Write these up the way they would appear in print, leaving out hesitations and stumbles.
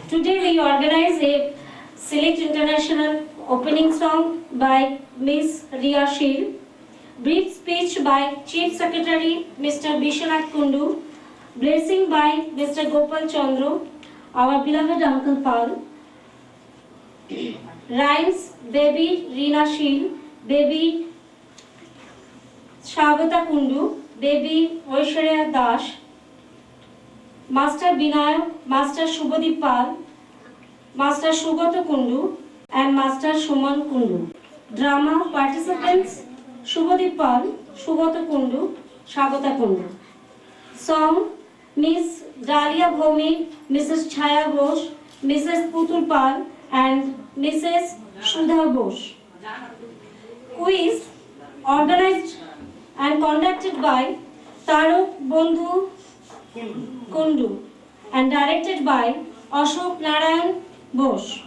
Today we organize a Select International opening song by Ms. Ria Shil, brief speech by Chief Secretary Mr. Bishwanath Kundu, blessing by Mr. Gopal Chandra, our beloved Uncle Pal, rhymes Baby Reena Shil, Baby Shagata Kundu, Baby Oishwarya Dash, Master Binayak, Master Shubhadeep Pal, Master Sugata Kundu and Master Shuman Kundu. Drama participants Shubhadeep Pal, Sugata Kundu, Shagata Kundu. Song Miss Dalia Bhomi, Mrs. Chaya Ghosh, Mrs. Putul Pal and Mrs. Shudha Ghosh. Quiz organized and conducted by Tarok Bondhu Kundu and directed by Ashok Narayan Bose.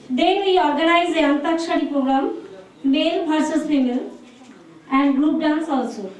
Then we organize a Antakshari program, male versus female, and group dance also.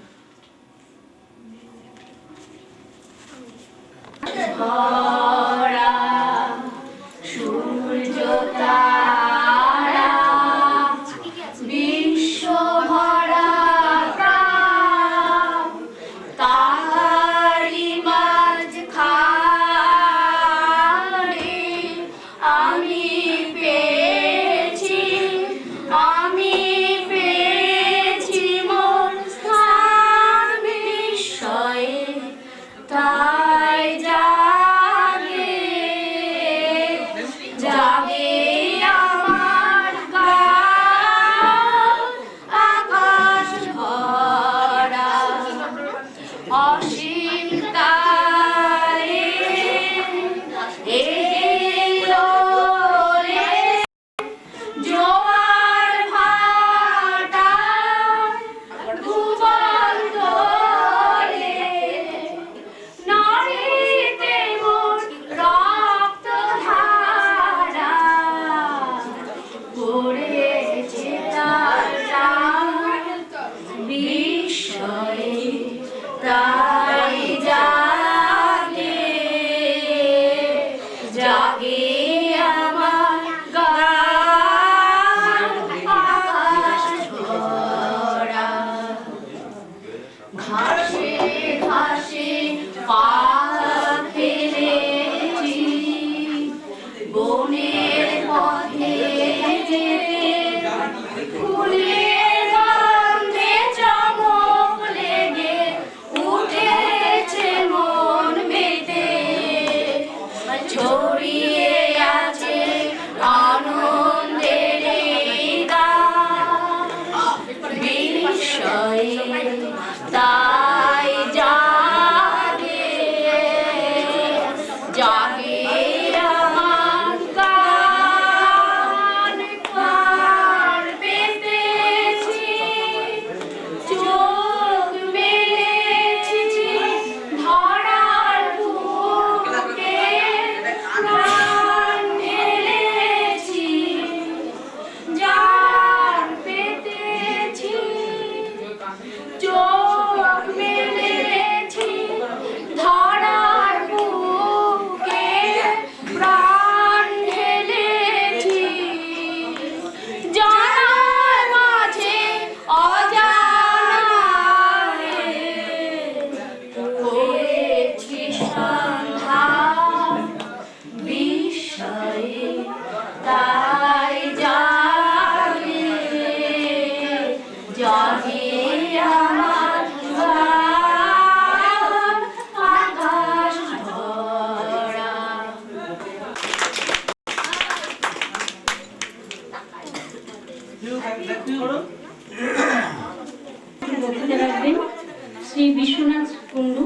Sri Bishwanath Kundu,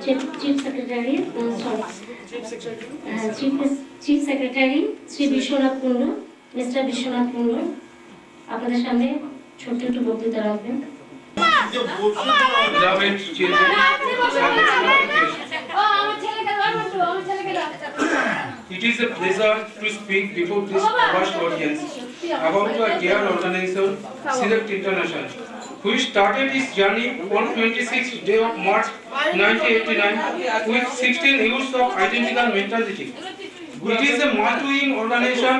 Chief Secretary, Chief Secretary Sri Bishwanath Kundu, Mr. Bishwanath Kundu, আপনাদের সামনে ছোট্ট একটু বক্তৃতা রাখবেন। It is a pleasure to speak before this vast audience about our dear organization, Select International, which started its journey on 26th day of March 1989 with 16 youths of identical mentality. It is a multi-wing organization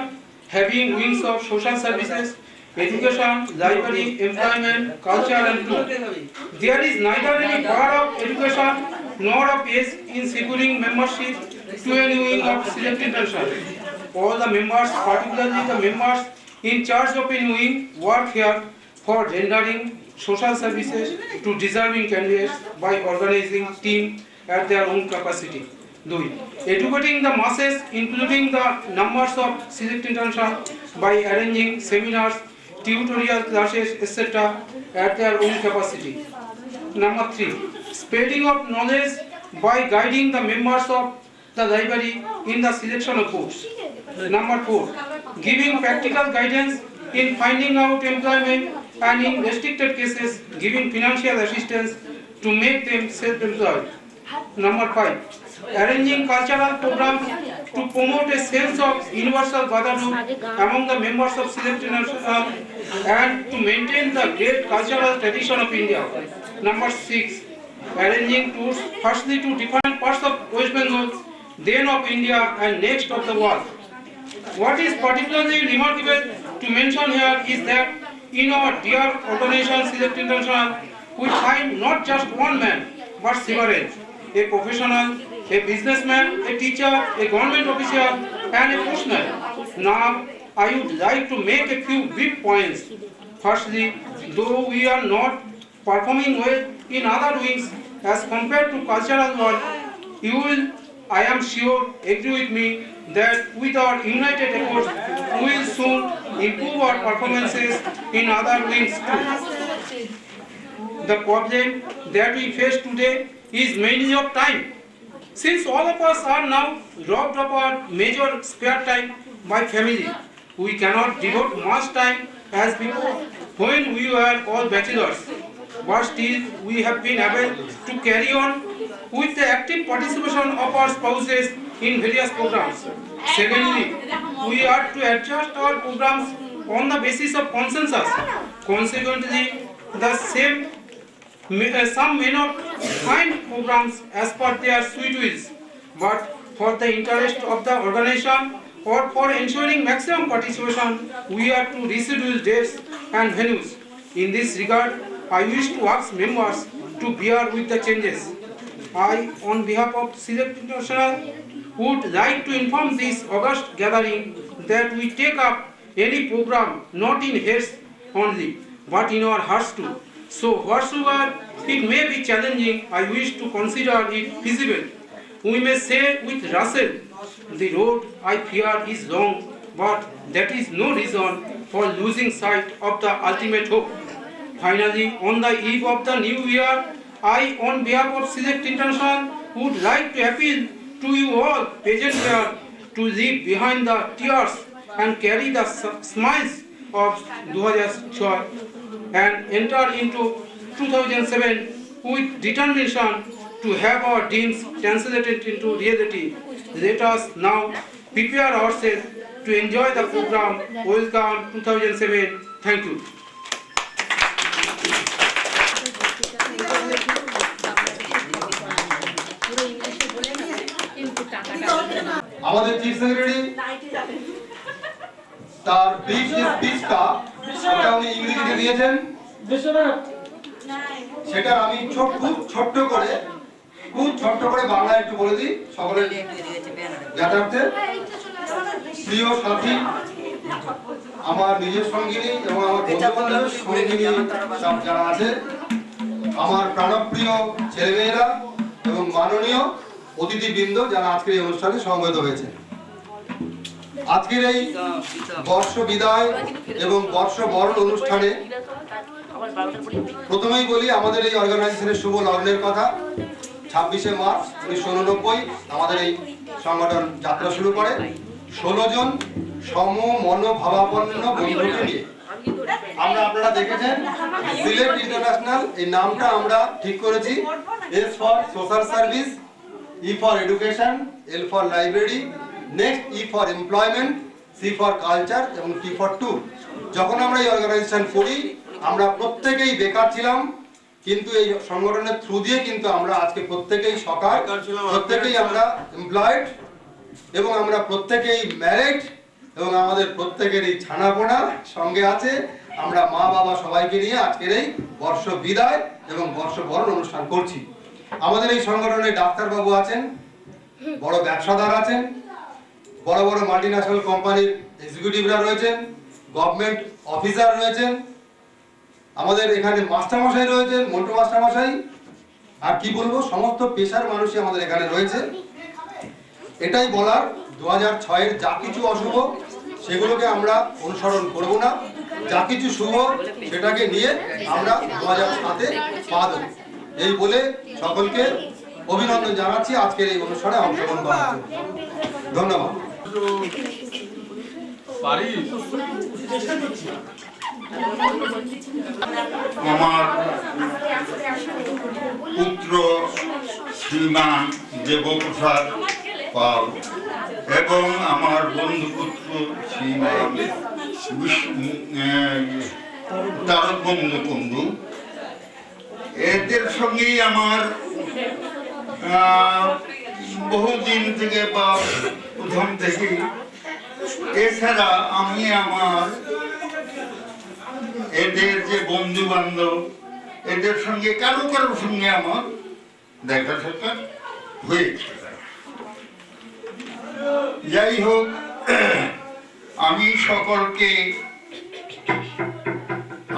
having wings of social services, education, library, employment, culture and youth. There is neither any bar of education nor of age in securing membership to any wing of Select International. All the members, particularly the members in charge of any wing, work here for rendering social services to deserving candidates by organizing team at their own capacity. 2. Educating the masses, including the numbers of Select International by arranging seminars, tutorial classes, etc. at their own capacity. Number 3. Spreading of knowledge by guiding the members of the library in the selection of books. Number 4. Giving practical guidance in finding out employment and in restricted cases giving financial assistance to make them self-employed. Number 5. Arranging cultural programs to promote a sense of universal brotherhood among the members of Select International and to maintain the great cultural tradition of India. Number 6. Arranging tours firstly to different parts of West Bengal, then of India and next of the world. What is particularly remarkable to mention here is that in our dear organization Select International, we find not just one man but several, a professional, a businessman, a teacher, a government official and a postman. Now I would like to make a few brief points. Firstly, though we are not performing well in other wings as compared to cultural world, you will, I am sure, agree with me that with our united efforts, we will soon improve our performances in other wings too. The problem that we face today is mainly of time. Since all of us are now robbed of our major spare time by family, we cannot devote much time as before when we were all bachelors. But still, we have been able to carry on with the active participation of our spouses in various programs. Secondly, we are to adjust our programs on the basis of consensus. Consequently, some may not find programs as per their sweet wills, but for the interest of the organization or for ensuring maximum participation, we are to reschedule dates and venues. In this regard, I wish to ask members to bear with the changes. I, on behalf of Select International, would like to inform this August gathering that we take up any program not in heads only, but in our hearts too. So whatsoever it may be challenging, I wish to consider it feasible. We may say with Russell, the road I fear is long, but that is no reason for losing sight of the ultimate hope. Finally, on the eve of the new year, I, on behalf of Select International, would like to appeal to you all present here to leave behind the tears and carry the smiles of 2006 and enter into 2007 with determination to have our dreams translated into reality. Let us now prepare ourselves to enjoy the program. Welcome 2007. Thank you. আমাদের chief secretary তার brief স্পিচটা ওটা উনি ইংরেজিতে দিয়েছেন, সেটা আমি খুব ছোট্ট করে বাংলায় একটু বলে দিই সকলের জ্ঞাতার্থে। প্রিয় সাথী, আমার নিজের সঙ্গিনী এবং আমার বন্ধু-বান্ধবের সঙ্গিনী সব যারা আছে, আমার প্রাণপ্রিয় ছেলেমেয়েরা এবং মাননীয় অতিথিবৃন্দ যারা আজকের এই অনুষ্ঠানে সমবেত হয়েছে। আজকের এই বর্ষ বিদায় এবং বর্ষ বরণ অনুষ্ঠানে প্রথমেই বলি আমাদের এই অর্গানাইজেশনের শুভ লগ্নের কথা। 26শে মার্চ 1989 আমাদের এই সংগঠন যাত্রা শুরু করে 16 জন সমমনোভাবাপন্ন বন্ধুকে নিয়ে। আপনারা দেখেছেন সিলেক্ট ইন্টারন্যাশনাল এই নামটা আমরা ঠিক করেছি। S for social service, E for education, L for library, next E for employment, C for culture এবং টি ফর ট্যুর। যখন আমরা এই অর্গানাইজেশন করি আমরা প্রত্যেকেই বেকার ছিলাম, কিন্তু এই সংগঠনের থ্রু দিয়ে কিন্তু আমরা আজকে প্রত্যেকেই সকাল, প্রত্যেকেই আমরা এমপ্লয়েড এবং আমরা প্রত্যেকেই ম্যারিড এবং আমাদের প্রত্যেকেরই ছানাপোনা সঙ্গে আছে। আমরা মা বাবা সবাইকে নিয়ে আজকের এই বর্ষ বিদায় এবং বর্ষবরণ অনুষ্ঠান করছি। আমাদের এই সংগঠনে ডাক্তারবাবু আছেন, বড় ব্যবসাদার আছেন, বড় বড় মাল্টিন্যাশনাল কোম্পানির এক্সিকিউটিভরা রয়েছেন, গভর্নমেন্ট অফিসার রয়েছেন, আমাদের এখানে মাস্টারমশাই রয়েছেন, মন্টু মাস্টারমশাই, আর কি বলবো, সমস্ত পেশার মানুষই আমাদের এখানে রয়েছে। এটাই বলার 2006-এর যা কিছু অশুভ সেগুলোকে আমরা অনুসরণ করব না, যা কিছু শুভ সেটাকে নিয়ে আমরা 2007-এ পা দেব। এই বলে সকলকে অভিনন্দন জানাচ্ছি আজকের এই অনুষ্ঠানে অংশগ্রহণ করার জন্য। ধন্যবাদ। আমার পুত্র শ্রীমান দেবপ্রসাদ পাল এবং আমার বন্ধুপুত্র শ্রীমান তারকবন্ধু কুণ্ডু, এদের সঙ্গেই আমার বহুদিন থেকে বা প্রথম থেকে। এছাড়া আমি আমার এদের যে বন্ধু বান্ধব, এদের সঙ্গে কারোর সঙ্গে আমার দেখা সাক্ষাৎ হয়েছে। যাই হোক, আমি সকলকে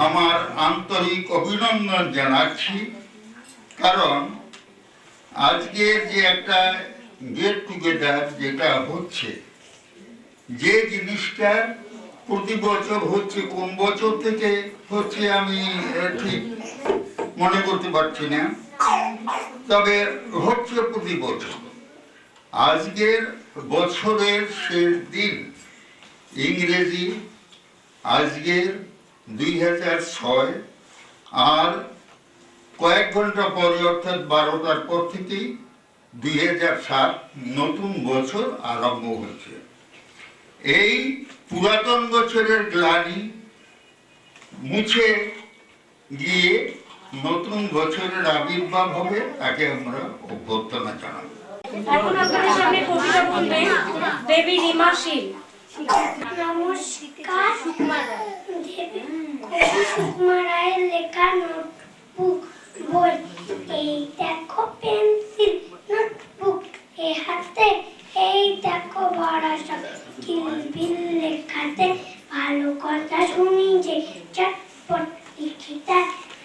আমার আন্তরিক অভিনন্দন জানাচ্ছি, কারণ আজকের যে একটা গেট টুগেদার যেটা হচ্ছে, যে জিনিসটা প্রতি বছর হচ্ছে, কোন বছর থেকে হচ্ছে আমি ঠিক মনে করতে পারছি না, তবে হচ্ছে প্রতি বছর। আজকের বছরের শেষ দিন ইংরেজি আজকের 2006, আর কয়েক ঘন্টা পরে অর্থাৎ 12টার পর থেকেই 2007 নতুন বছর আরম্ভ হয়েছে। এই পুরাতন বছরের গ্লানি মুছে গিয়ে নতুন বছরের আবির্ভাব হবে, তাকে আমরা অভ্যর্থনা জানাবো। এখন আপনাদের সামনে কবিতা বলবেন দেবী রিমা শীল। নমস্কার। দেবী সুকুমা রায়ের লেখা নোটবুক বই। এই দেখো পেন্সিল নোটবুক এ হাতে, এই দেখো ভরা সব কিলবিল লেখাতে। ভালো কথা শুনি যে চটপট লিখিতা,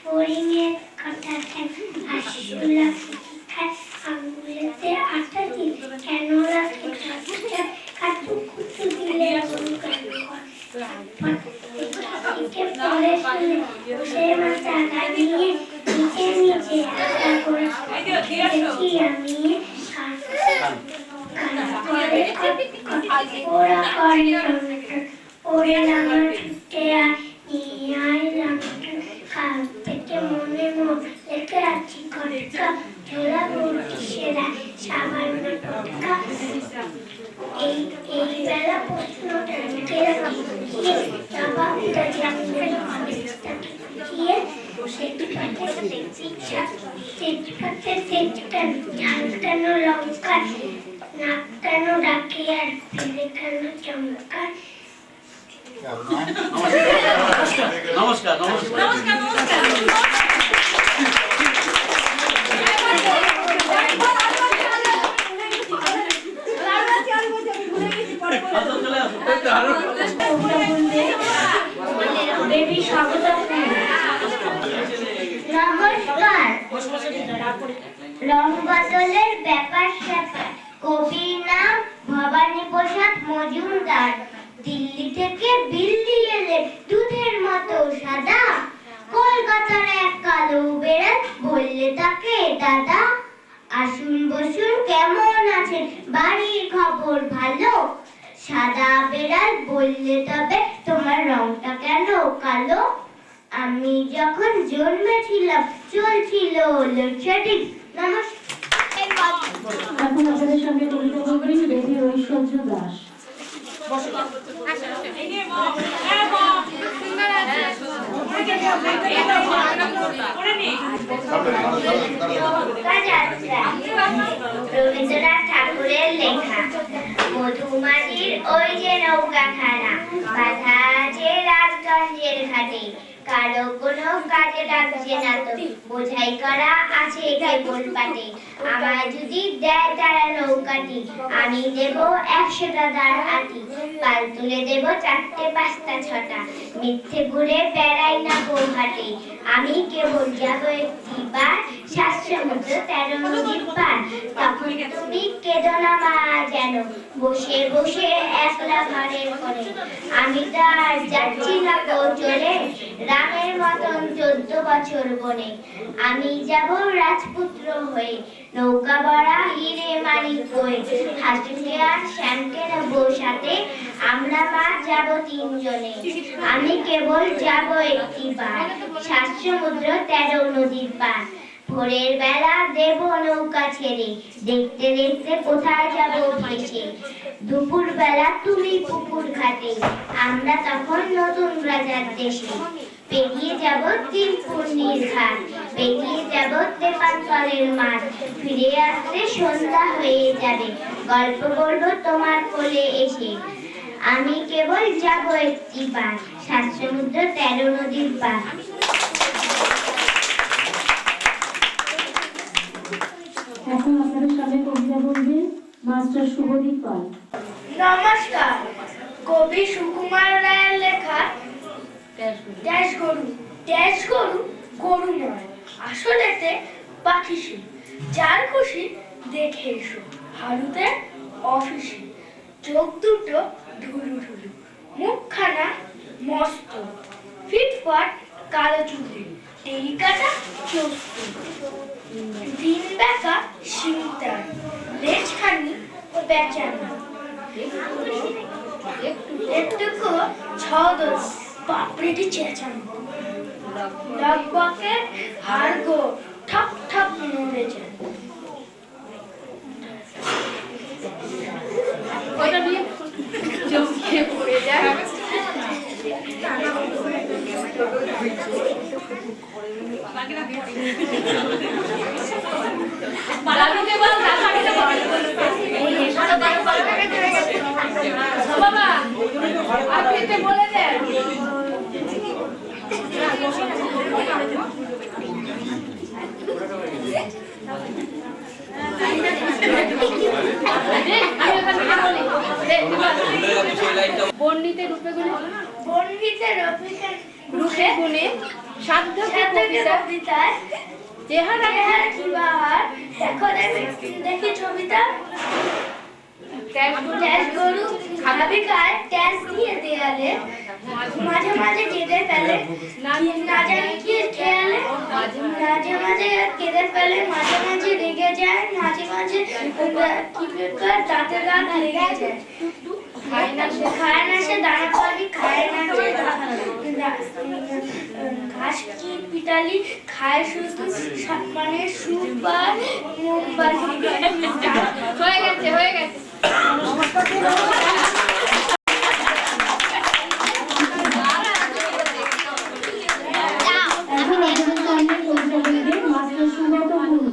ফড়িংয়ের কথা কেন হাসিগুলা খায়, আঙুলেতে আটা দিল কেন রাখে কাটু কুটু দিলে পরে শুনে সে মাথা গানিয়ে নিচে নিচে আটা করে দেখি আমি ওরা করে ওরে নামা ছুটে নিয়ে আইলাম কাল থেকে মনে লেগে আছি খটকা, ঝোলা বলছি সেরা সামান্য টটকা। এই বেলা প্রশ্নটা লিখে রাখি জবাবটা জানবেন গিয়ে ঝাল কেন লঙ্কা, নাক কেন ডাকে আর ফেলে কেন চমকা। নমস্কার। দেবী স্বাগতা। নমস্কার। রং বদলের ব্যাপার স্যাপার। কবির নাম ভবানী প্রসাদ মজুমদার। দিল্লি থেকে বিল্লি এলে দুধের মতো সাদা, কলকাতার এক কালো বেড়াল বললে তাকে দাদা। আসুন বসুন কেমন আছেন, বাড়ির খবর ভালো। সাদা বেড়াল বললে তবে তোমার রংটা কেন কালো। আমি যখন জন্মেছিলাম চলছিল লোডশেডিং। নমস্কার। এখন আপনাদের সামনে কবিতা বলবেন দেবী ঐশ্বর্য দাস। রবীন্দ্রনাথ ঠাকুরের লেখা। মধুমাটির ওই যে নৌকাখানা বাঁধা আছে রাজগঞ্জের ঘাটে, কারো কোনো কাজে লাগছে না তো, বোঝাই করা আছে কেবল পাটে। আমায় যদি দেয় তারা নৌকাটি, আমি দেব 100টা দাঁড় আটি, পাল তুলে দেব 4টে 5টা 6টা, মিথ্যে ঘুরে বেড়াই না বৌহাটে। আমি কেবল যাব একটিবার 7 সমুদ্র 13 নদীর পার, তখন তুমি কেঁদো না মা যেন, বসে বসে একলা ঘরের কোণে। আমি তো আর যাচ্ছি না গো চলে, রামের মতন 14 বছর বনে। আমি যাব রাজপুত্র হয়ে, নৌকা ভরা হিরে মানিক বয়ে, হাসুকে আর শ্যামকে নেব সাথে, আমরা মা যাব 3 জনে। আমি কেবল যাব একটিবার 7 সমুদ্র 13 নদীর পার, ভোরের বেলা দেব নৌকা ছেড়ে, দেখতে দেখতে কোথায় যাব ভেসে। দুপুর বেলা তুমি পুকুর ঘাটে, আমরা তখন নতুন রাজার দেশে। পেরিয়ে যাব 3 পূর্ণির ঘাট, পেরিয়ে যাব তেপান্তরের মাঠ, ফিরে আসতে সন্ধ্যা হয়ে যাবে, গল্প বলবো তোমার কোলে এসে। আমি কেবল যাব একটিবার 7 সমুদ্র 13 নদীর পার। এখন আপনাদের সামনে কবিতা বলবে মাস্টার শুভদীপ পাল। নমস্কার। কবি সুকুমার রায়ের লেখা ড্যাশ গরু। ড্যাশ গরু গরু নয়, আসলেতে পাখি সে, যার খুশি দেখে এসো হারুতে অফিসে। চোখ দুটো ঢুলু ঢুলু, মুখখানা মস্ত, ফিটফাট কালো চুলে, টেরি কাটা চোস্ত, দিন বেঁকা শিংটার, লেজখানি পেঁচানো, একটুকু ছদস পাপড়িটি চেঁচানো, ডাকবাকে হাড়গো ঠপ ঠপ নড়ে যায়। ওটা দিয়ে চমকে পড়ে যায়। বালাকে বল রাখাকে বল বাবা আপনি বলে দেন। বর্ণিতে রূপে গুণে সাধ্য কবিতায় চেহারা কি বাহার, দেখো দেখি ছবিটা। ড্যাশ গরু খাবি খায়, ট্যাস দিয়ে দেয়ালে, মাঝে মাঝে কেঁদে ফেলে, না জানি কি খেয়ালে, মাঝে মাঝে কেঁদে ফেলে, মাঝে মাঝে রেগে যায়, মাঝে মাঝে কি বেকার দাঁতে দাঁত লেগে যায়। খায় না সে দানা পানি, খায় না সে ঘাস কি পিটালি, খায় শুধু মানে সুপার মোমবাতি। হয়ে গেছে হয়ে গেছে। এখন আপনাদের সামনে কবিতা বলবে মাস্টার সুগত কুন্ডু।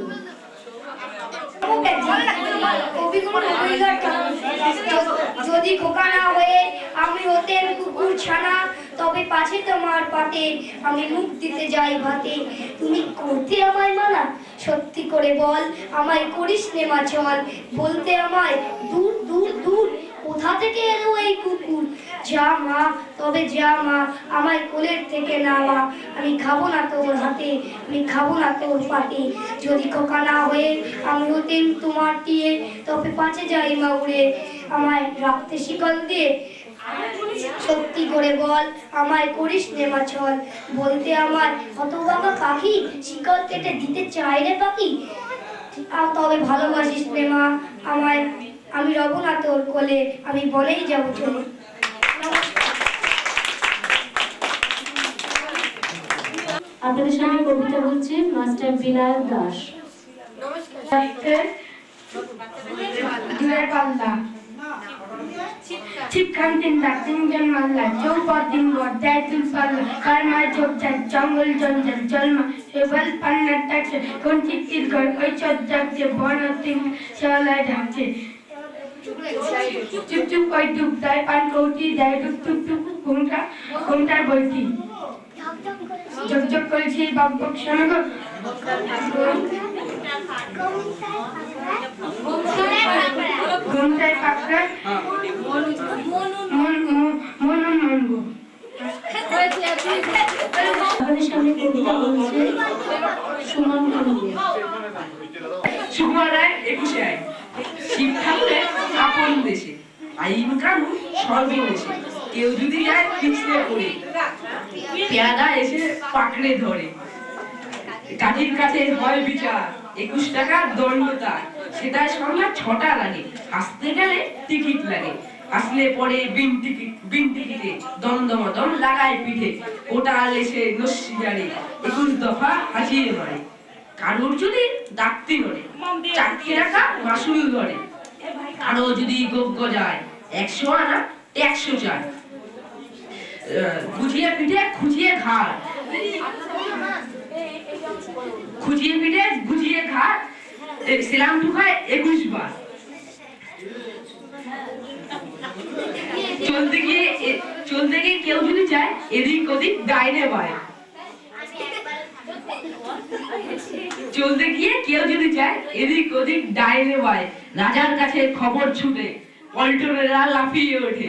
যদি খোকা না হয়ে আমি হতেন কুকুর ছানা, তবে পাছে তোমার পাতে আমি মুখ দিতে যাই ভাতে। তুমি করতে আমায় মানা, সত্যি করে বল আমায় করিস নে মা চল, বলতে আমায় দূর দূর দূর কোথা থেকে এলো এই কুকুর। যা মা তবে যা মা, আমায় কোলের থেকে নামা, আমি খাবো না তোর হাতে, আমি খাবো না তোর পাতে। যদি খোকা না হয়ে আমি হতেন তোমার টিয়ে, তবে পাছে যাই মা উড়ে, আমায় রাখতে শিকল দিয়ে। সত্যি করে বল আমায় করিস নে মা ছল, বলতে আমার হতভাগা পাখি, শিকল কেটে দিতে চাই রে পাখি। তবে ভালোবাসিস নে মা আমায়, আমি রব না তোর কোলে, আমি বলেই যাবো চলে। আপনাদের সামনে কবিতা বলছে মাস্টার বিনায়ক দাস। জুয়ের পাল্লা ছিপখান্তিন তিনজন মাল্লা চৌপদিন গড়ায় তুলপাল্লা কারমায় ঝোপঝাড় জঙ্গল জঞ্জাল জলমা এবার পান্নার ডাকছে কোন চিত্তির ঘর ওই চর জাগছে বন তিন শেওলায় ঢাকছে চুপ চুপ ওই ডুব দেয় পান কৌটি দেয় ডুব টুপ টুপ ঘুমটার বইটি ঝকঝক করেছি বক বক শোনো গো ঘুমটায় পাকড়া মনন মনগো আমাদের সামনে কবিতা বলছে সুমন কবিতা। সুকুমার রায় 21 আইন শিব ঠাকুরের আপন দেশে আইন কানুন সর্বদেশে কেউ যদি যায় পিছলে পড়ে পেয়াদা এসে পাকড়ে ধরে কাঠির কাছে হয় বিচার 21 টাকার দণ্ড তার সেটাই সন্ধ্যা 6টা লাগে আসতে গেলে টিকিট লাগে আসলে পরে বিন টিকিটে দমদম লাগায় পিঠে ওটা লেসে নস্যি জারে 21 দফা হাজিয়ে মারে কারোর যদি ডাকতে নড়ে 4 টাকা মাসুল ধরে কারো যদি গোপ যায় 100 আনা 100 চার খুঁজিয়ে পিঠে খুঁজিয়ে ঘাড় খুঁজিয়ে পিঠে খুঁজিয়ে ঘাড় সেলাম ঢুকায় 21 বার চলতে গিয়ে কেউ যদি যায় এদিক ওদিক ডাইনে বায় চলতে গিয়ে কেউ যদি যায় এদিক ওদিক ডাইনে বায় রাজার কাছে খবর ছুটে পল্টনেরা লাফিয়ে ওঠে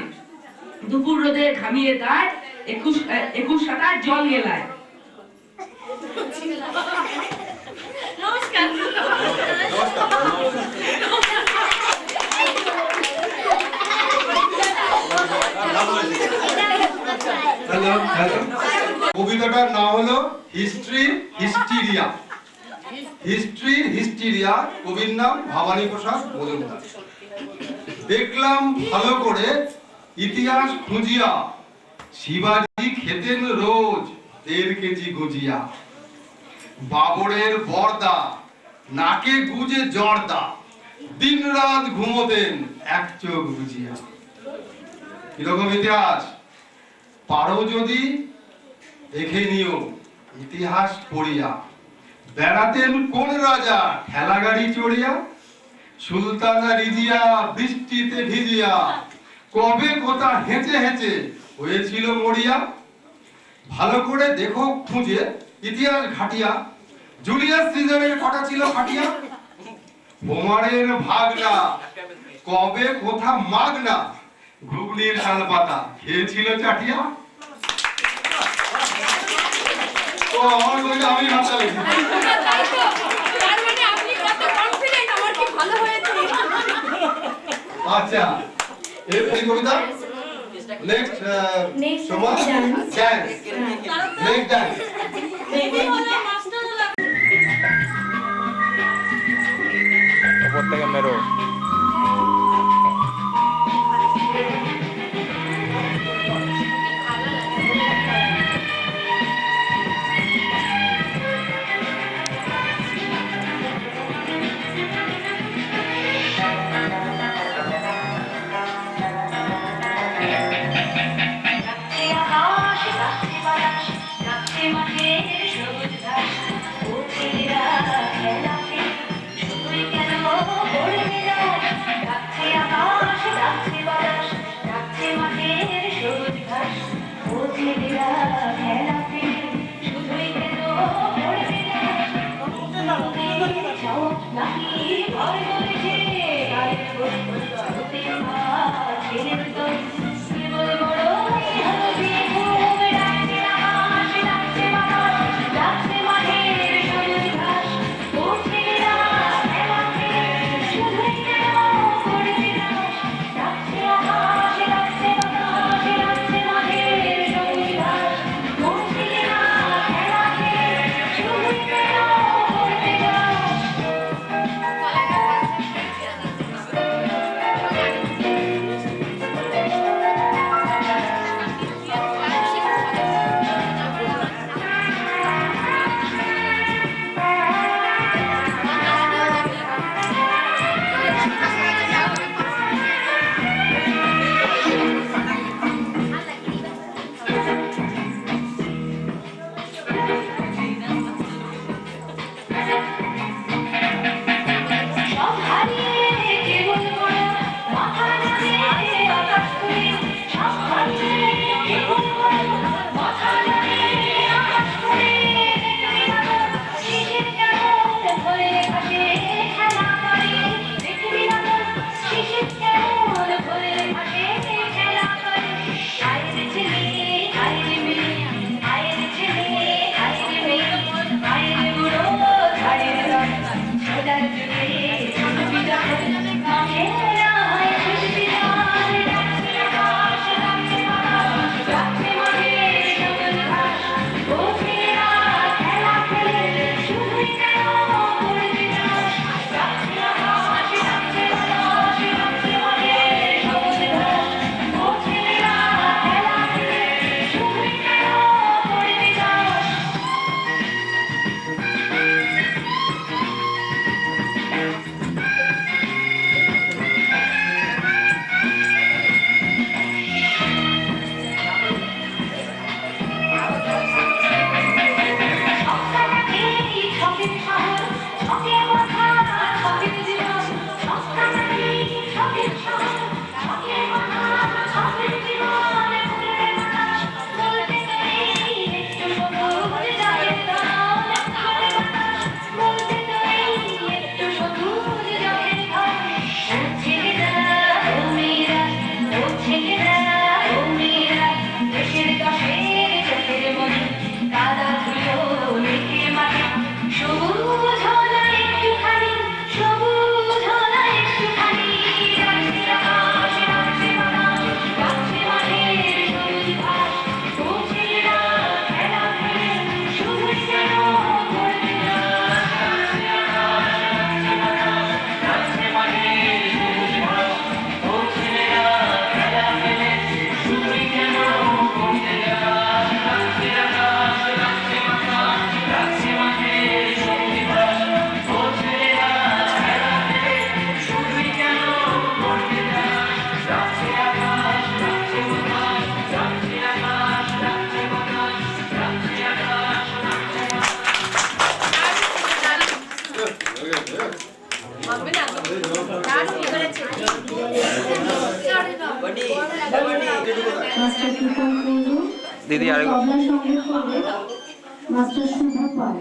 দুপুর রোদে ঘামিয়ে তার 21 টাকার জল গেলায় নমস্কার কবিতাটার নাম হলো হিস্ট্রিয়া কবির নাম ভবানী প্রসাদ মজুমদার। দেখলাম ভালো করে ইতিহাস খুঁজিয়া শিবাজি খেতেন রোজ 1.5 কেজি গুজিয়া বাবরের বর্দা নাকে গুজে জর্দা দিন রাত ঘুমোতেন এক চোখ বুঝিয়া। কিরকম ইতিহাস পারো যদি দেখে নিও ইতিহাস পড়িয়া বেড়াতেন কোন রাজা ঠেলা গাড়ি চড়িয়া সুলতানা রিজিয়া বৃষ্টিতে ভিজিয়া কবে কোথা হেঁচে হেঁচে হয়েছিল মরিয়া। ভালো করে দেখো খুঁজে ইতিহাস ঘাটিয়া জুলিয়াস সিজারের কটা ছিল ফাটিয়া বোমারের ভাগনা কবে কোথা মাগনা ঘুগনির শাল পাতা খেয়েছিল চাটিয়া। তো আমার বইটা আমি ভাবতে লিখি। আচ্ছা এই কবিতা নেক্সট সমাজ ডান্স নেক্সট ডান্স উপর থেকে মেরো মাস্টার কৃপন কুন্ডু দিদি আরেক তবলা সঙ্গীত করবে মাস্টার শুভ পাল।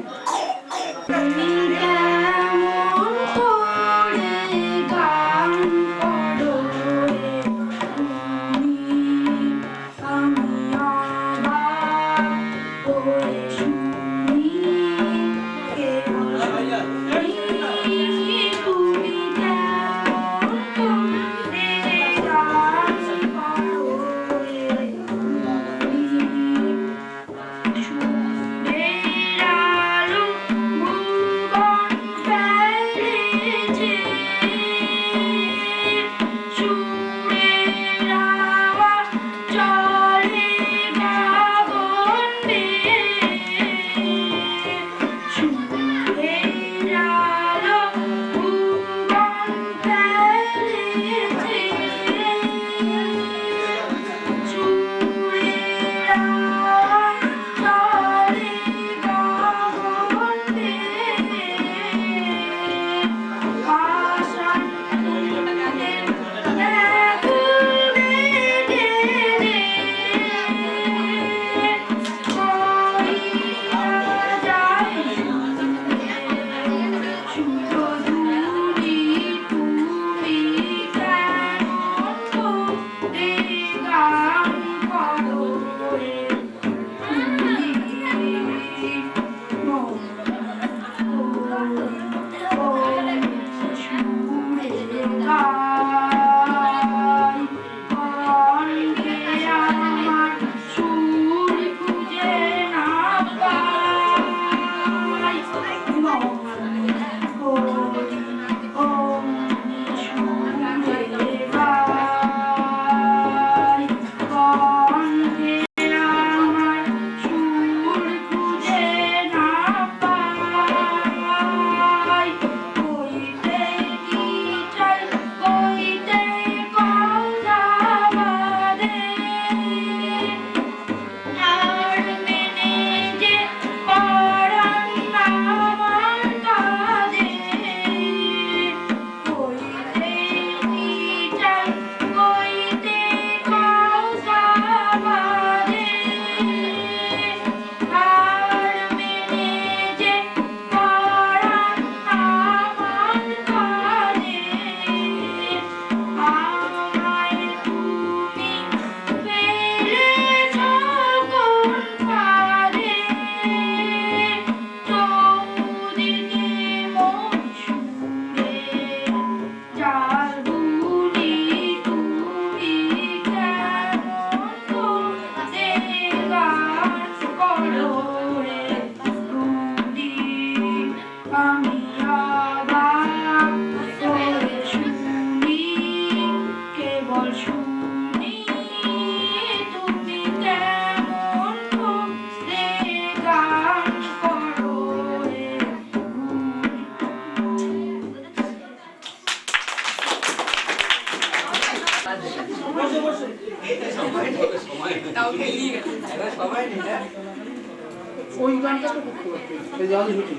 ওই গানটা তো করতে পারতে এই জল ঝুটি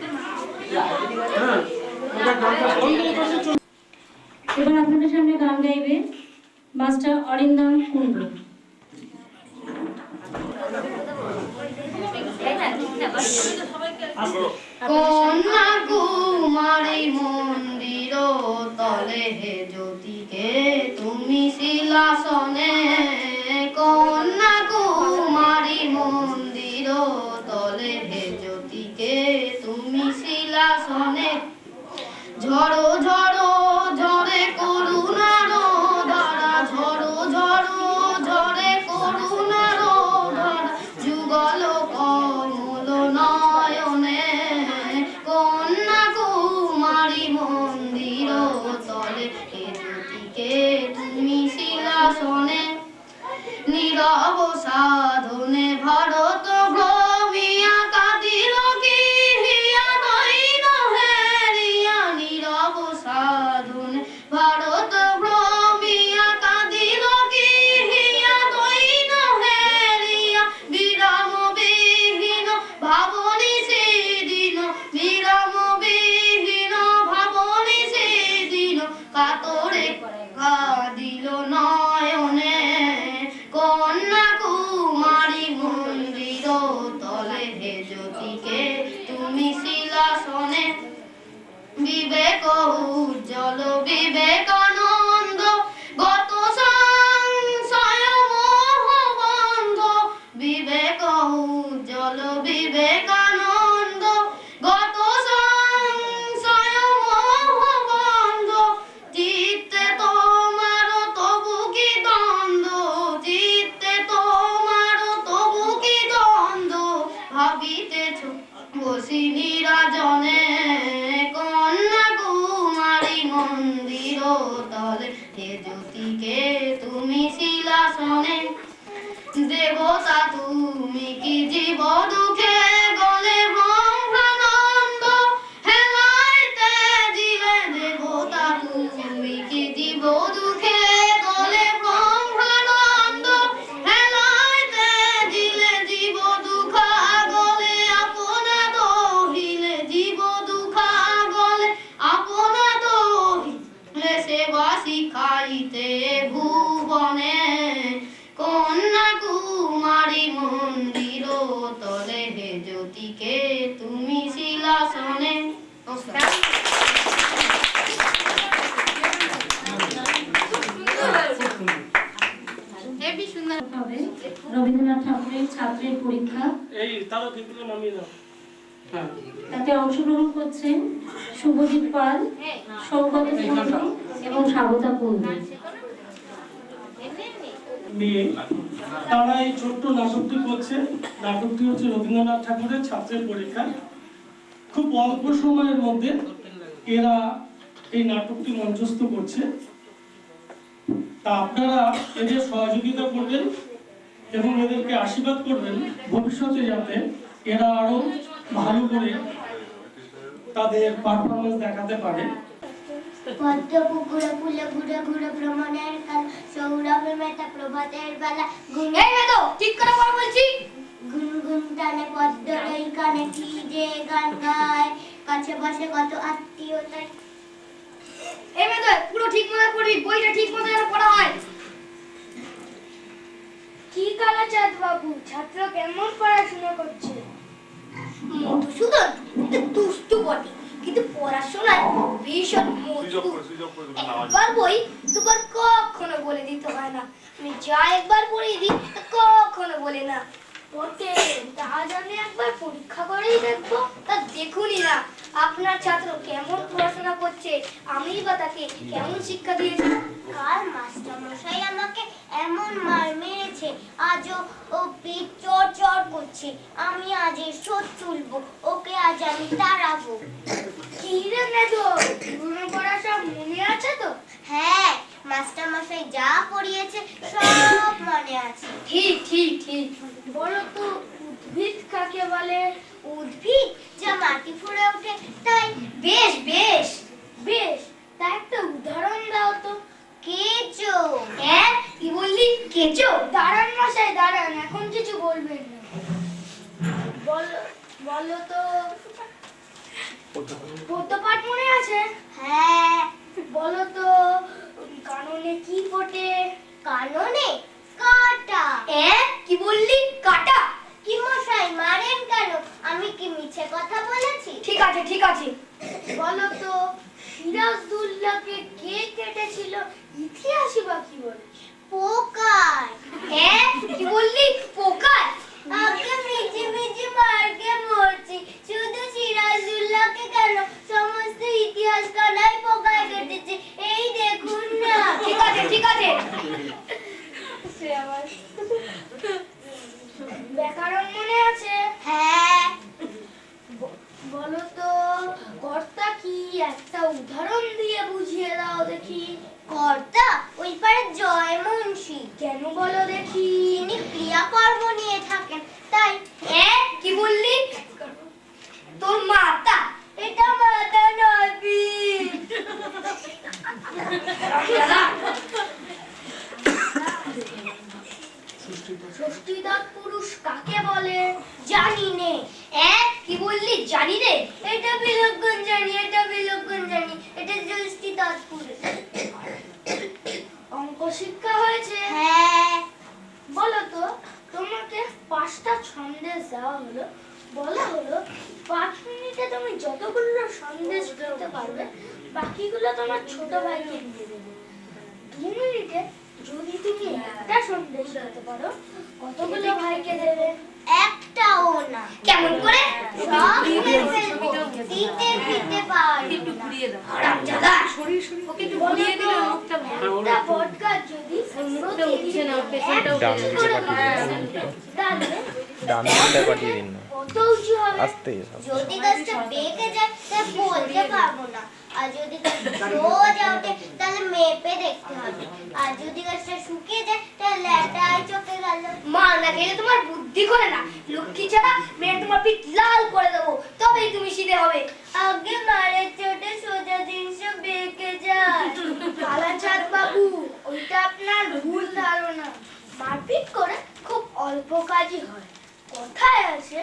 হ্যাঁ এটা গানটা বন্ধ করে এবার আপনাদের সামনে গান গাইবে মাস্টার অরিন্দম কুন্ডু। কন্যা কুমারী মন্দির তলে হে জ্যোতিকে তুমি শিলাসনে, কন্যা কুমারী মন্দির তলে হে জ্যোতিকে তুমি শিলাসনে, ঝড়ো ঝড়ো ঝরে করুণার ধারা, ঝড়ো ঝড়ো ঝরে করুণার ধারা, যুগল কমল নয়নে, কন্যা কুমারী মন্দির তলে হে জ্যোতিকে তুমি শিলাসনে, নীরব সাধনে ভারত ভ্রমিয়া কাটিল কি হিয়া দৈন হেরিয়া, নীরব সাধনে কাতরে ঘা দিল নয়নে কন্যা কুমারী মন্দির তলে হে জ্যোতিকে তুমি শিলাসনে বিবেক উজ্জ্বল বিবেকানন্দ গত সংশয় মোহ বন্ধ বিবেক উজ্জ্বল বিবেকানন্দ গত সংশয় মোহ বন্ধ চিত্তে তোমার তবু কি দ্বন্দ্ব চিত্তে তোমার তবু কি দ্বন্দ্ব ভাবিতেছ বসি নিরাজনে কন্যা কুমারী মন্দির তলে হে জ্যোতিকে তুমি শিলাসনে দেবতা তুমি কি জীব দুঃখে গলে ব্রহ্মানন্দ হেলাইতে দিলে দেবতা তুমি কি জীব দুঃখে গলে ব্রহ্মানন্দ হেলাইতে দিলে জীব দুঃখা গলে আপনা দহিলে জীব দুঃখা গলে আপনা দহিলে সেবা শিখাইতে ভুবনে কন্যা কুমারী মন্দির তলে হে জ্যোতিকে তুমি শিলাসনে হবে রবীন্দ্রনাথ ঠাকুরের ছাত্রের পরীক্ষা। তাতে অংশগ্রহণ করছেন শুভজিৎ পাল, সৌগত কুণ্ডু এবং স্বাগতা কুণ্ডু। নিয়ে তারা এই ছোট্ট নাটকটি করছে। নাটকটি হচ্ছে রবীন্দ্রনাথ ঠাকুরের ছাত্রের পরীক্ষা। খুব অল্প সময়ের মধ্যে এরা এই নাটকটি মঞ্চস্থ করছে। তা আপনারা এদের সহযোগিতা করবেন এবং এদেরকে আশীর্বাদ করবেন ভবিষ্যতে যাতে এরা আরো ভালো করে তাদের পারফরমেন্স দেখাতে পারে। পদ্ম পুকুরে ফুলে ঘুরে ঘুরে ভ্রমণের কাল সৌরভে মেটা প্রভাতের বেলা এই মেদো ঠিক করে বল বলছি গুনগুন টানে পদ্মের এই কানে কি যে গান গায় কাছে বসে কত আত্মীয়তায় এই মেদো পুরো ঠিক মতো পড়বি বইটা ঠিক মতো যেন পড়া হয়। কি কালাচাঁদ বাবু ছাত্র কেমন পড়াশোনা করছে? মধুসূদন দুষ্টু বটে কিন্তু পড়াশোনায় ভীষণ মজবুত। একবার বই দুবার কখনো বলে দিতে হয় না। আমি যা একবার পড়িয়ে দিই কখনো বলে না। ওতে তা জানি একবার পরীক্ষা করেই দেখবো। তা দেখুনই না আপনার ছাত্র কেমন পড়াশোনা করছে, আমিই বা তাকে কেমন শিক্ষা দিয়েছি। কাল মাস্টার মশাই আমাকে এমন মার মেরেছে আজও ও পিঠ চড় চড় করছে। আমি আজ এর শোধ তুলবো, ওকে আজ আমি তাড়াবো। কি রে মেদো পুরনো পড়া সব মনে আছে তো? হ্যাঁ, মাস্টার মশাই যা পড়িয়েছে সব মনে আছে। ঠিক ঠিক ঠিক। বলো তো উদ্ভিদ কাকে বলে? উদ্ভিদ যা মাটি ফুঁড়ে ওঠে তাই। বেশ বেশ বেশ, তা একটা উদাহরণ দাও তো। কেঁচো। হ্যাঁ কি বললি কেঁচো? দাঁড়ান মশাই দাঁড়ান, এখন কিছু বলবেন না। বলো তো পদ্মপাঠ মনে আছে? হ্যাঁ। বলো তো কাননে কি ফোটে? কাননে কাঁটা। কি বললি কাটা? কি মশাই মারেন কেন? আমি কি মিছে কথা বলেছি? ঠিক আছে ঠিক আছে। বলো তো সিরাজদৌল্লাকে কে কেটেছিল? ইতিহাসই বা কি বলে? পোকায়। কি বললি পোকায়? আগে মিজি মিজি মারকে মরছি, শুধু সিরাজদৌল্লাকে কেন? সমস্ত ইতিহাস কানাই পোকায় কেটেছে, এই দেখুন না। ঠিক আছে ঠিক আছে। ব্যাকরণ মনে আছে? হ্যাঁ। বলো তো কর্তা কি? একটা উদাহরণ দিয়ে বুঝিয়ে দাও দেখি। কর্তা ওই পারে জয় মুন্সি। কেন বলো দেখি? তিনি ক্রিয়াকর্ম নিয়ে থাকেন তাই। কি বললি? তোর মাতা? এটা মাতা নয় পিঠ। ষষ্ঠীদাঁত পুরুষ কাকে বলে? জানি নে। কি বললি জানি রে? এটা বিলক্ষণ জানি, এটা বিলক্ষণ জানি, এটা ষষ্ঠীদাঁত পুরুষ। দেওয়া হলো, বলা হলো 5 মিনিটে তুমি যতগুলো সন্দেশ খেতে পারবে বাকিগুলো তোমার ছোট ভাইকে দিয়ে দেবে। 2 মিনিটে যদি তুমি একটা সন্দেশ খেতে পারো কতগুলো ভাইকে দেবে? একটাও না। কেমন করে? সব খেয়ে ফেলবো। দিতে দিতে পারবো একটু ঘুরিয়ে দাও। আরামজাদা শরীর ওকে একটু ঘুরিয়ে দিলে মুখটা ভালো। একটা ভদকা যদি মুখটা উঠছে না, পেছনটা উঠছে তাহলে ডান দিকটা পাঠিয়ে দিন না, কত উঁচু হবে? আস্তে যদি গাছটা বেঁকে যায় তাহলে বলতে পারবো না, আর যদি গাছটা সোজা ওঠে তাহলে মেপে দেখতে হবে, আর যদি গাছটা শুকিয়ে যায় তাহলে ল্যাটাই চোখে গেল। মার না খেলে তোমার বুদ্ধি করে না, লক্ষ্মী ছাড়া মেয়ে তোমার পিঠ লাল করে দেবো, তবেই তুমি সিধে হবে। আগে মারের চোটে সোজা জিনিস বেঁকে যায়। কালাচাঁদ বাবু, ওইটা আপনার ভুল ধারণা। মারপিট করে খুব অল্প কাজই হয়। কথায় আছে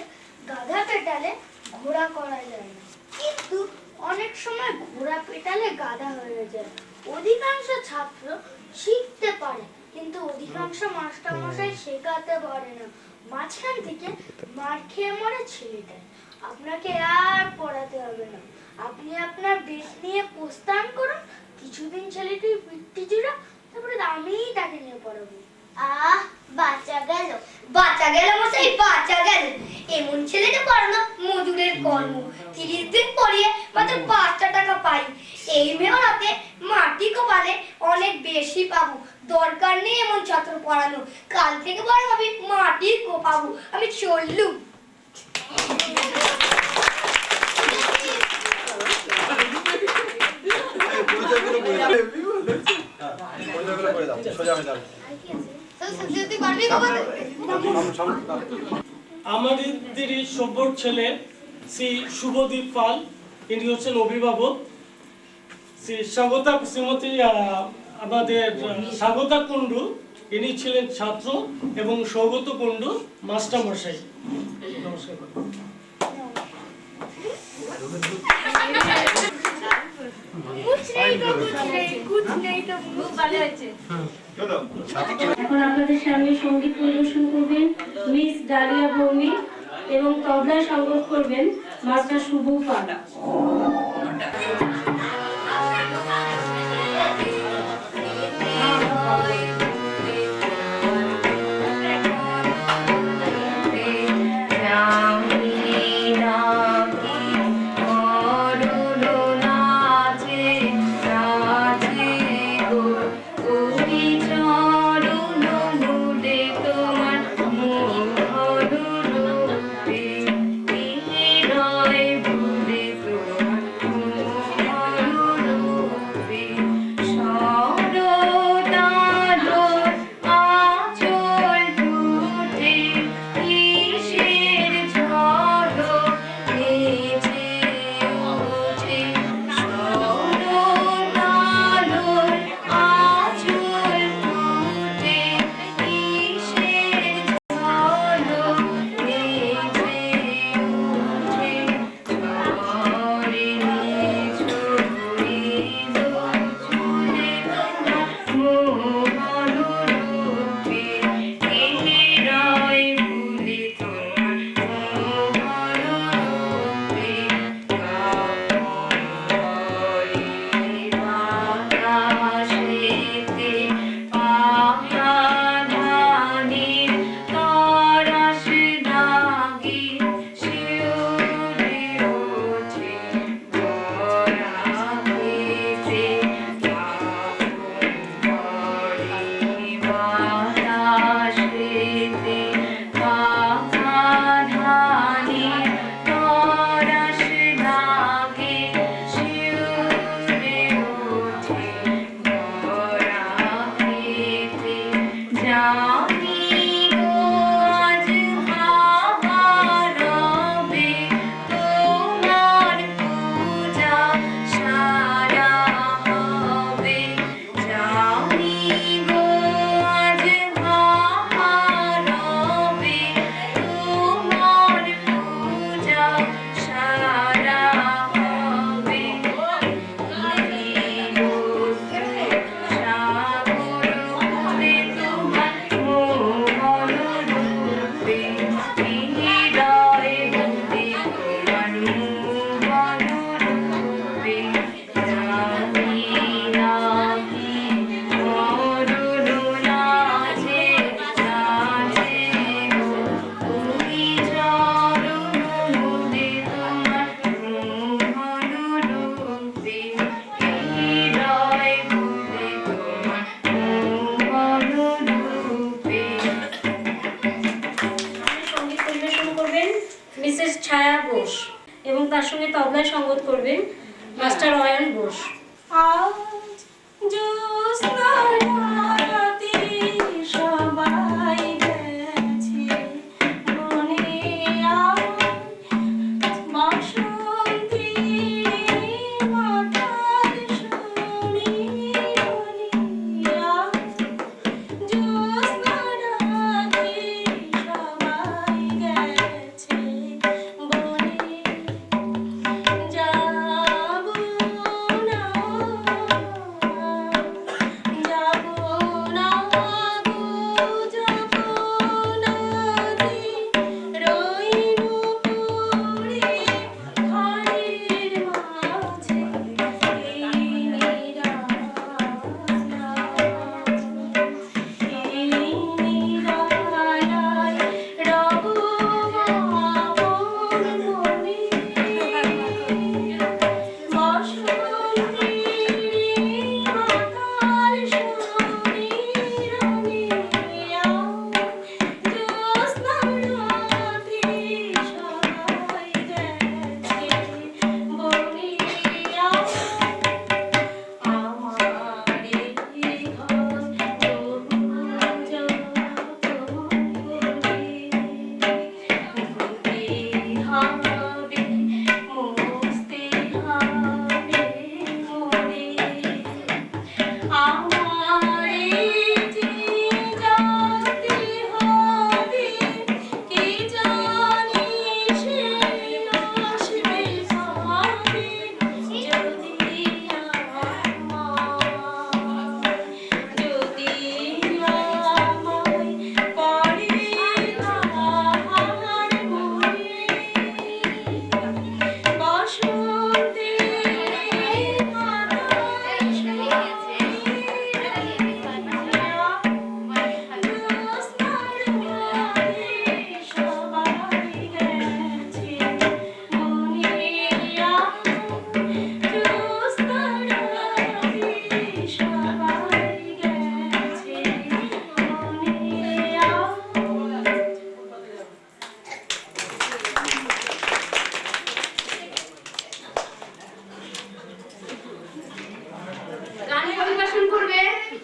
গাধা পেটালে ঘোড়া করা যায় না, কিন্তু অনেক সময় ঘোড়া পেটালে গাধা হয়ে যায়। অধিকাংশ ছাত্র শিখতে পারে, কিন্তু অধিকাংশ মাস্টারমশাই শেখাতে পারে না। মাঝখান থেকে মার খেয়ে মরে ছেলেটাই। আপনাকে আর পড়াতে হবে না, আপনি আপনার বেশ নিয়ে প্রস্থান করুন, কিছুদিন ছেলেটির পিঠটি জুড়া, তারপরে আমিই তাকে নিয়ে পড়াবো। আহ, বাঁচা গেল, বাঁচা গেল মশাই, বাঁচা গেল। এমন ছেলেটা পড়ানো মজুরের কর্ম। 30 দিন পড়িয়ে মাত্র 5টা টাকা পাই। এই মেহনতে মাটি কোপালে অনেক বেশি পাবো। দরকার নেই এমন ছাত্র পড়ানো। কাল থেকে বরং আমি মাটি কোপাবো। আমি চললুম। আমাদের সভ্যর ছেলে শ্রী শুভদীপ পাল, ইনি হচ্ছেন অভিভাবক। শ্রীমতী আমাদের স্বাগতা কুণ্ডু, ইনি ছিলেন ছাত্র, এবং সৌগত কুণ্ডু মাস্টার মশাই। নমস্কার। এখন আপনাদের সামনে সঙ্গীত পরিবেশন করবেন মিস ডালিয়া ভৌমিক এবং তবলায় সংগত করবেন মাস্টার শুভ পাল। ভুলে তোমার তবলায় সঙ্গত করবেন মাস্টার অয়ন ঘোষ। আজ জ্যোৎস্না রাতে সবাই গেছে বনে, বাসন্তী মাতাল শুনি বলিয়া, জ্যোৎস্না রাতে সবাই গেছে বনে, যাব না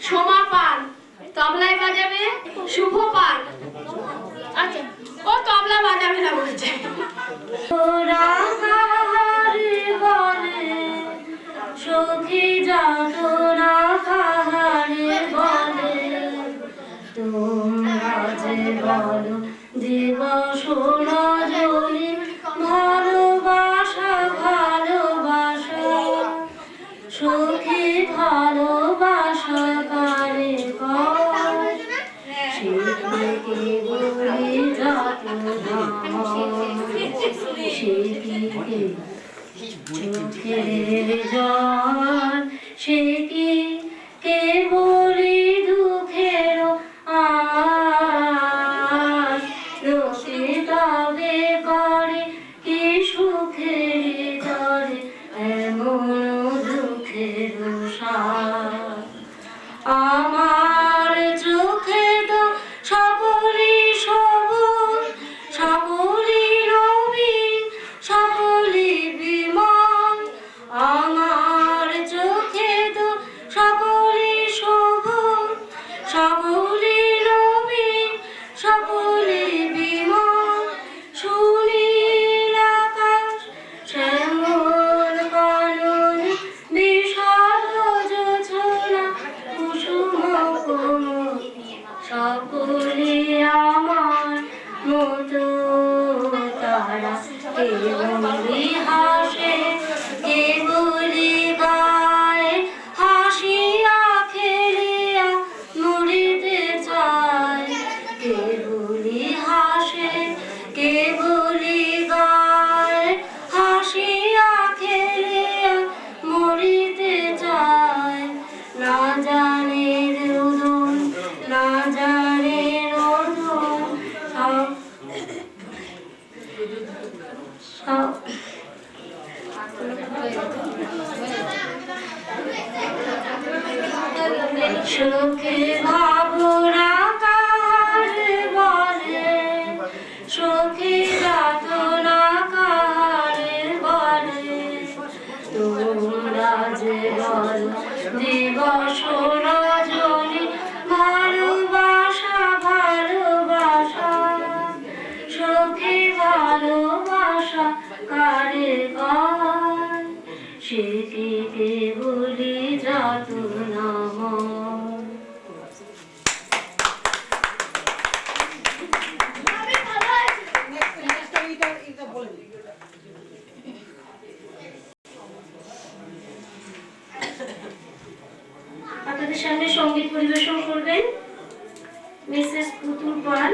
সোমা পাল, তবলায় বাজাবে শুভ পাল। আচ্ছা, ও তবলা বাজাবে না বলছে। সখী যাতনা কাহারে বলে, তোমরা যে বলো দিবস রজনী, ভালোবাসা ভালোবাসা সখী ভালোবাসা কারে সেদিকে বলি যাতনা, সেদিকে চোখের জল, সে কি কে বলি দুঃখের আশ, লোকে তবে করে কি সুখের জলে এমন দুঃখের সার। আমার চোখে তো সকলই সবুজ, সকলই রঙিন, সকলই বিমান। আমার চোখে তো সকলই সবুজ, সকলই রঙিন, সকলই বিমান। সুনীল আকাশ, শ্যামল কানন, বিশাল যোছনা, কুসুম কোমল, সকলে আমার মতো তারা। কে বলি হাসে, কে বলি গায়, হাসিয়া খেলিয়া মরিতে চায়। কে বলি হাসে, কে বলি গায়, হাসিয়া খেলিয়া মরিতে চায়। না জানে রোদন, না জানে রোদন, সুখে ভাবনা কাহারে বলে, সুখে যাতনা কাহারে বলে। আপনাদের সামনে সঙ্গীত পরিবেশন করবেন মিসেস পুতুল পাল।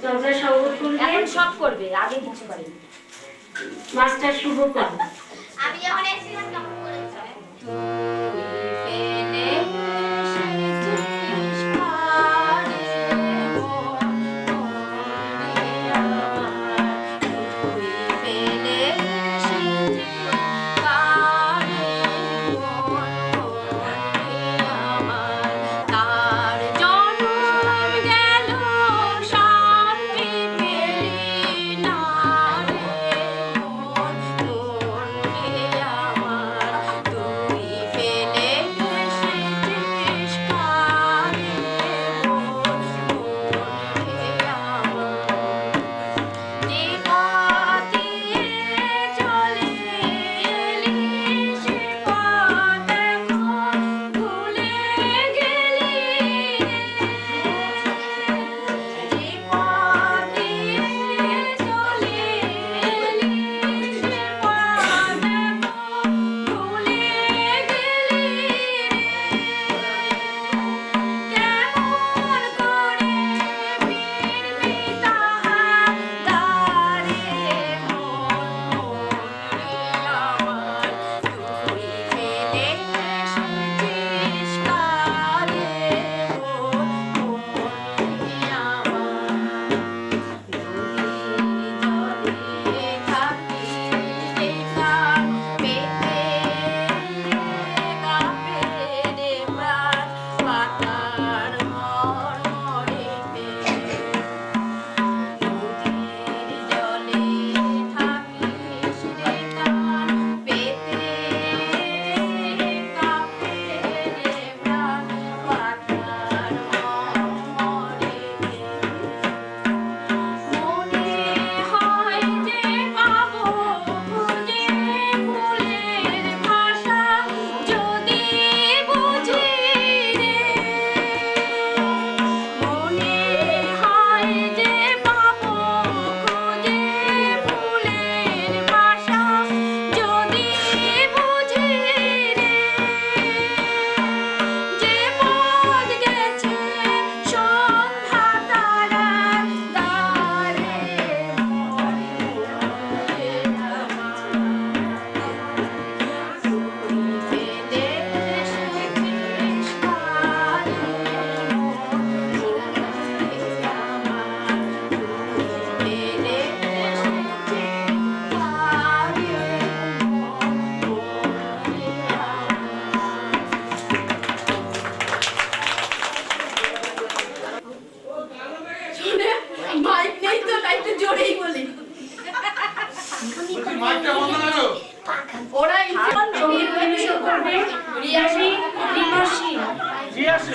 তবলা সঙ্গীত করবেন সব করবে, আগে কিছু পারি। মাস্টার শুভ পাল। আমি যখন এসেছিলাম তখন করেছি। সঙ্গীত পরিবেশন করবেন রিয়াশি রিমাশি রিয়াশি।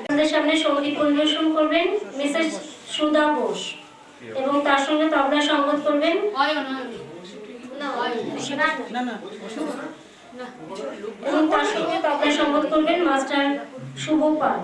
আমাদের সামনে সঙ্গীত পরিবেশন করবেন মিসেস সুধা বোস এবং তার সঙ্গে তবলা সঙ্গত করবেন এবং তার সঙ্গে তবলা সঙ্গত করবেন মাস্টার শুভ পাল।